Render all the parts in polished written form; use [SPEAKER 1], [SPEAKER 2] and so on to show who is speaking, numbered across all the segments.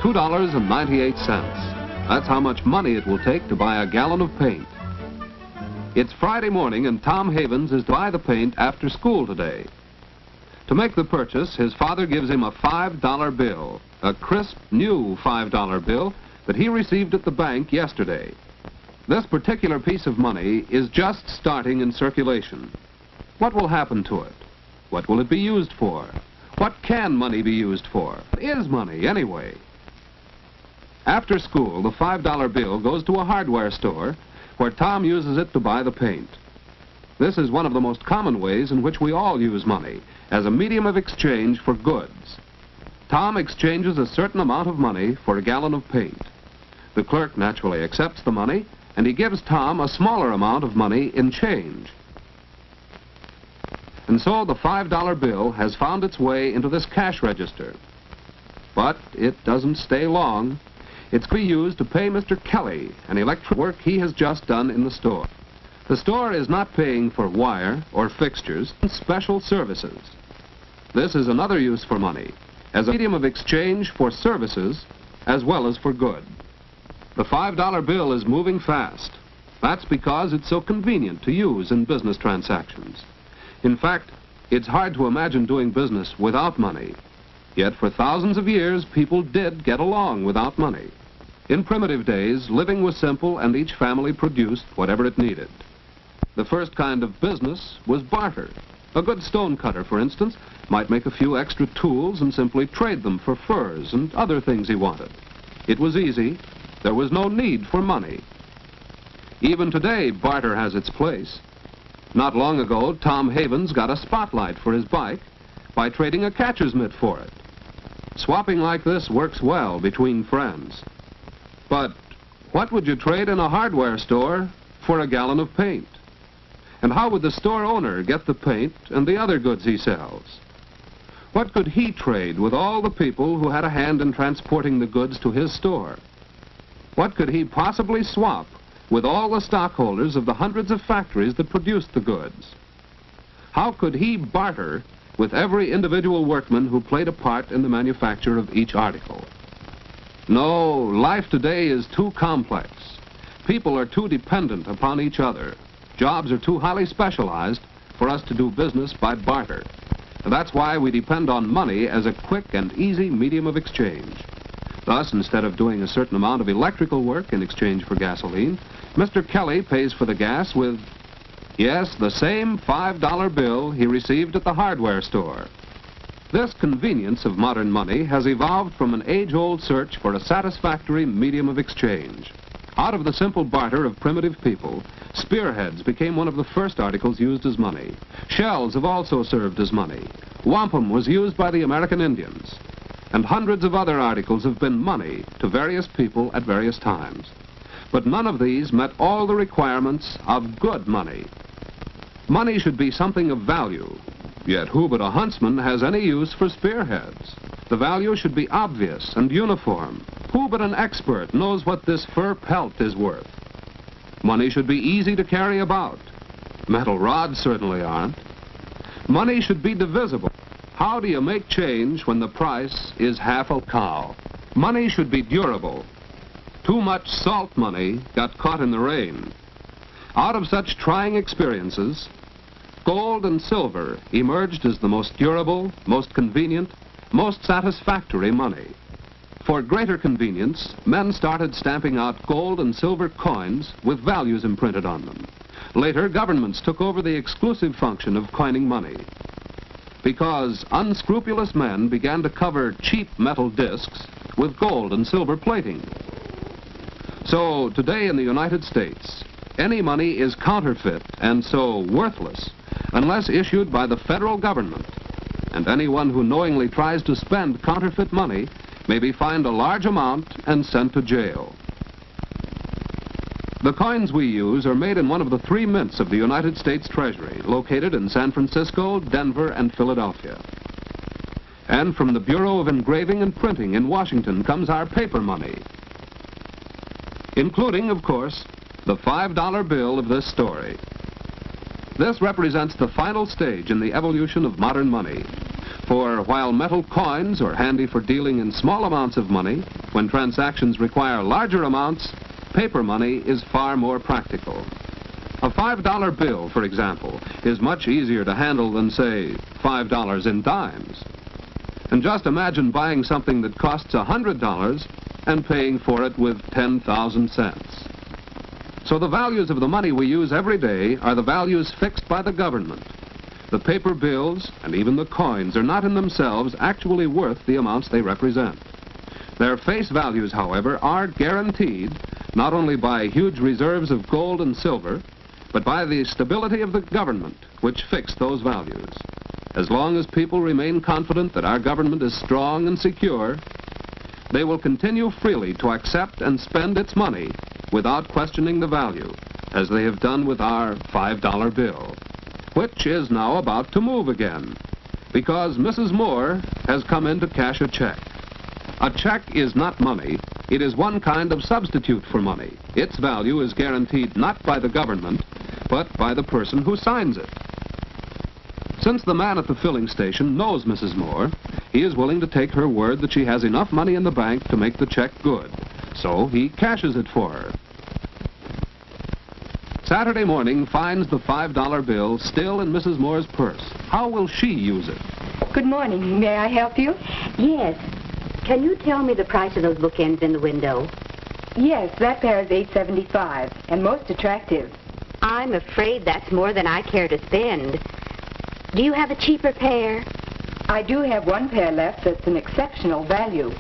[SPEAKER 1] $2.98. That's how much money it will take to buy a gallon of paint. It's Friday morning and Tom Havens is to buy the paint after school today. To make the purchase, his father gives him a $5 bill, a crisp, new $5 bill that he received at the bank yesterday. This particular piece of money is just starting in circulation. What will happen to it? What will it be used for? What can money be used for? What is money, anyway? After school, the $5 bill goes to a hardware store where Tom uses it to buy the paint. This is one of the most common ways in which we all use money, as a medium of exchange for goods. Tom exchanges a certain amount of money for a gallon of paint. The clerk naturally accepts the money, and he gives Tom a smaller amount of money in change. And so the $5 bill has found its way into this cash register. But it doesn't stay long. It's to be used to pay Mr. Kelly an electric work he has just done in the store. The store is not paying for wire or fixtures, special services. This is another use for money, as a medium of exchange for services as well as for good. The $5 bill is moving fast. That's because it's so convenient to use in business transactions. In fact, it's hard to imagine doing business without money. Yet for thousands of years, people did get along without money. In primitive days, living was simple and each family produced whatever it needed. The first kind of business was barter. A good stone cutter, for instance, might make a few extra tools and simply trade them for furs and other things he wanted. It was easy. There was no need for money. Even today, barter has its place. Not long ago, Tom Havens got a spotlight for his bike by trading a catcher's mitt for it. Swapping like this works well between friends. But what would you trade in a hardware store for a gallon of paint? And how would the store owner get the paint and the other goods he sells? What could he trade with all the people who had a hand in transporting the goods to his store? What could he possibly swap with all the stockholders of the hundreds of factories that produced the goods? How could he barter with every individual workman who played a part in the manufacture of each article? No, life today is too complex. People are too dependent upon each other. Jobs are too highly specialized for us to do business by barter. And that's why we depend on money as a quick and easy medium of exchange. Thus, instead of doing a certain amount of electrical work in exchange for gasoline, Mr. Kelly pays for the gas with, yes, the same $5 bill he received at the hardware store. This convenience of modern money has evolved from an age-old search for a satisfactory medium of exchange. Out of the simple barter of primitive people, spearheads became one of the first articles used as money. Shells have also served as money. Wampum was used by the American Indians. And hundreds of other articles have been money to various people at various times. But none of these met all the requirements of good money. Money should be something of value. Yet who but a huntsman has any use for spearheads? The value should be obvious and uniform. Who but an expert knows what this fur pelt is worth? Money should be easy to carry about. Metal rods certainly aren't. Money should be divisible. How do you make change when the price is half a cow? Money should be durable. Too much salt money got caught in the rain. Out of such trying experiences, gold and silver emerged as the most durable, most convenient, most satisfactory money. For greater convenience, men started stamping out gold and silver coins with values imprinted on them. Later, governments took over the exclusive function of coining money, because unscrupulous men began to cover cheap metal discs with gold and silver plating. So today in the United States, any money is counterfeit and so worthless unless issued by the federal government. And anyone who knowingly tries to spend counterfeit money may be fined a large amount and sent to jail. The coins we use are made in one of the 3 mints of the United States Treasury, located in San Francisco, Denver, and Philadelphia. And from the Bureau of Engraving and Printing in Washington comes our paper money, including, of course, the $5 bill of this story. This represents the final stage in the evolution of modern money. For while metal coins are handy for dealing in small amounts of money, when transactions require larger amounts, paper money is far more practical. A $5 bill, for example, is much easier to handle than, say, $5 in dimes. And just imagine buying something that costs $100 and paying for it with 10,000 cents. So the values of the money we use every day are the values fixed by the government. The paper bills and even the coins are not in themselves actually worth the amounts they represent. Their face values, however, are guaranteed not only by huge reserves of gold and silver, but by the stability of the government, which fixed those values. As long as people remain confident that our government is strong and secure, they will continue freely to accept and spend its money without questioning the value, as they have done with our $5 bill, which is now about to move again, because Mrs. Moore has come in to cash a check. A check is not money. It is one kind of substitute for money. Its value is guaranteed not by the government, but by the person who signs it. Since the man at the filling station knows Mrs. Moore, he is willing to take her word that she has enough money in the bank to make the check good. So he cashes it for her. Saturday morning finds the $5 bill still in Mrs. Moore's purse. How will she use it?
[SPEAKER 2] Good morning. May I help you?
[SPEAKER 3] Yes. Can you tell me the price of those bookends in the window?
[SPEAKER 2] Yes, that pair is $8.75 and most attractive.
[SPEAKER 3] I'm afraid that's more than I care to spend. Do you have a cheaper pair?
[SPEAKER 2] I do have one pair left that's an exceptional value.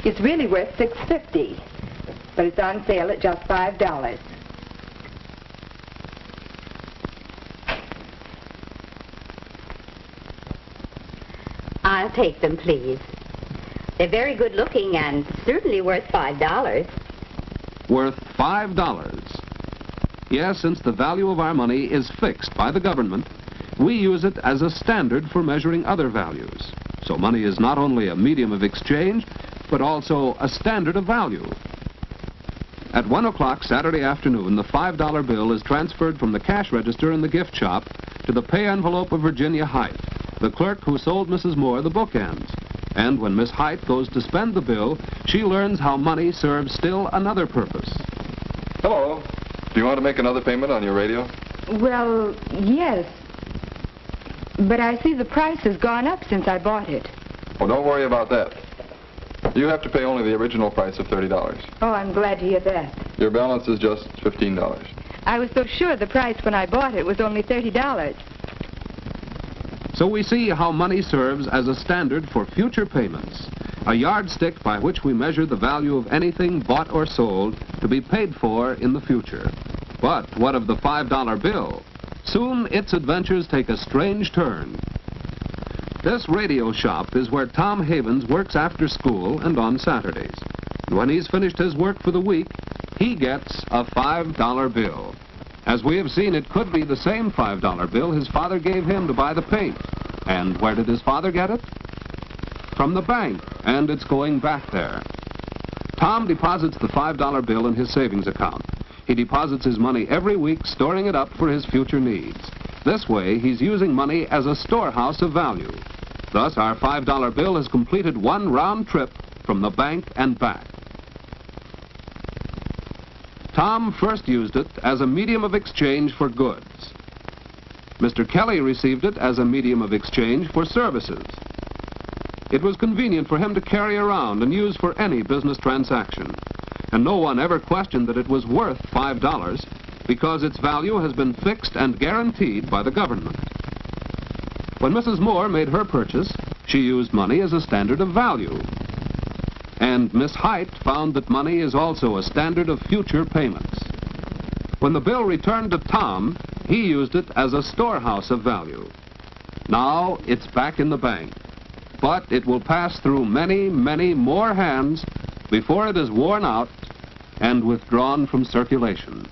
[SPEAKER 2] It's really worth $6.50, but it's on sale at just $5.
[SPEAKER 3] I'll take them, please. They're very good looking and certainly worth $5.
[SPEAKER 1] Worth $5. Yes, since the value of our money is fixed by the government, we use it as a standard for measuring other values. So money is not only a medium of exchange, but also a standard of value. At 1 o'clock Saturday afternoon, the $5 bill is transferred from the cash register in the gift shop to the pay envelope of Virginia Height, the clerk who sold Mrs. Moore the bookends. And when Miss Height goes to spend the bill, she learns how money serves still another purpose.
[SPEAKER 4] Hello. Do you want to make another payment on your radio?
[SPEAKER 2] Well, yes. But I see the price has gone up since I bought it.
[SPEAKER 4] Oh, don't worry about that. You have to pay only the original price of $30.
[SPEAKER 2] Oh, I'm glad to hear that.
[SPEAKER 4] Your balance is just $15.
[SPEAKER 2] I was so sure the price when I bought it was only $30.
[SPEAKER 1] So we see how money serves as a standard for future payments, a yardstick by which we measure the value of anything bought or sold to be paid for in the future. But what of the $5 bill? Soon its adventures take a strange turn. This radio shop is where Tom Havens works after school and on Saturdays. And when he's finished his work for the week, he gets a $5 bill. As we have seen, it could be the same $5 bill his father gave him to buy the paint. And where did his father get it? From the bank, and it's going back there. Tom deposits the $5 bill in his savings account. He deposits his money every week, storing it up for his future needs. This way, he's using money as a storehouse of value. Thus, our $5 bill has completed one round trip from the bank and back. Tom first used it as a medium of exchange for goods. Mr. Kelly received it as a medium of exchange for services. It was convenient for him to carry around and use for any business transaction. And no one ever questioned that it was worth $5 because its value has been fixed and guaranteed by the government. When Mrs. Moore made her purchase, she used money as a standard of value. And Miss Height found that money is also a standard of future payments. When the bill returned to Tom, he used it as a storehouse of value. Now it's back in the bank, but it will pass through many, many more hands before it is worn out and withdrawn from circulation.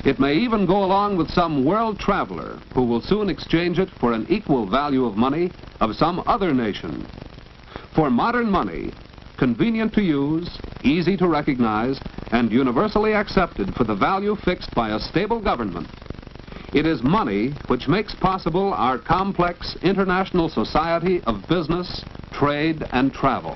[SPEAKER 1] It may even go along with some world traveler who will soon exchange it for an equal value of money of some other nation. For modern money, convenient to use, easy to recognize, and universally accepted for the value fixed by a stable government, It is money which makes possible our complex international society of business, trade, and travel.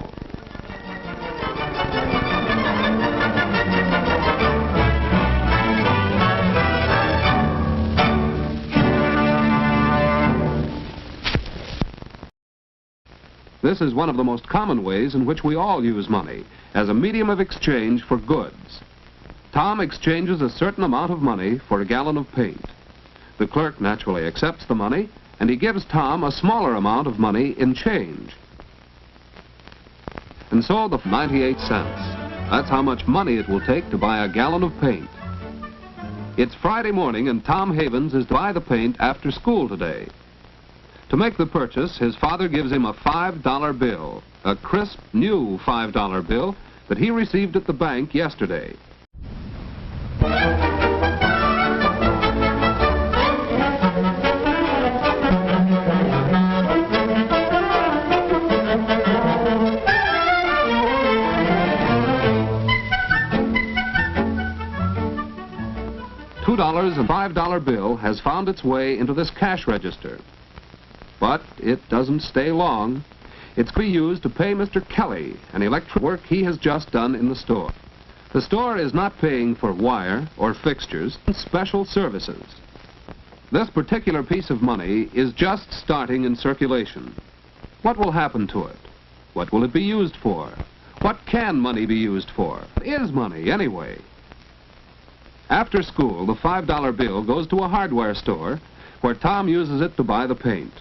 [SPEAKER 1] This is one of the most common ways in which we all use money, as a medium of exchange for goods. Tom exchanges a certain amount of money for a gallon of paint. The clerk naturally accepts the money, and he gives Tom a smaller amount of money in change. And so the 98 cents. That's how much money it will take to buy a gallon of paint. It's Friday morning, and Tom Havens is to buy the paint after school today. To make the purchase, his father gives him a $5 bill, a crisp, new $5 bill that he received at the bank yesterday. $2 and $5 bill has found its way into this cash register. But it doesn't stay long. It's to be used to pay Mr. Kelly an electric work he has just done in the store. The store is not paying for wire or fixtures, special services. This particular piece of money is just starting in circulation. What will happen to it? What will it be used for? What can money be used for? What is money, anyway? After school, the $5 bill goes to a hardware store where Tom uses it to buy the paint.